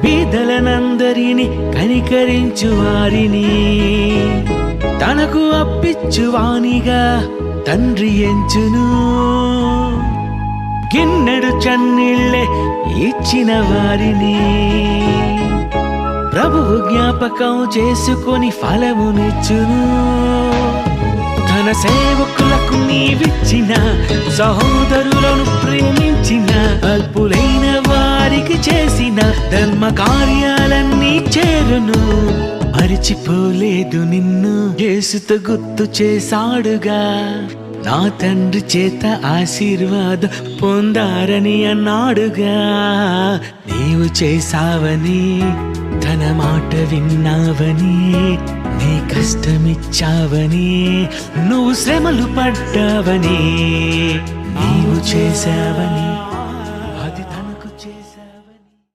బీదలనందరిని కనికరించు వారిని తనకు అప్పిచ్చువానిగా తండ్రి ఎంచును. గిన్నెడు చన్నీళ్ళే ఇచ్చిన వారిని ప్రభువు జ్ఞాపకం చేసుకొని ఫలమునిచ్చును. తన సేవకులకు నీవిచ్చిన సహోదరులను ప్రేమించిన అల్పులైన వారికి చేసిన ధర్మ కార్యాలన్నీ చేరును. మరిచిపోలేదు నిన్ను యేసుతో గుర్తు చేశాడుగా. నా తండ్రి చేత ఆశీర్వాదం పొందారని అన్నాడుగా. నీవు చేసావని తన మాట విన్నావని నీ కష్టమిచ్చావని నువ్వు శ్రమలు పడ్డావని నీవు చేసావని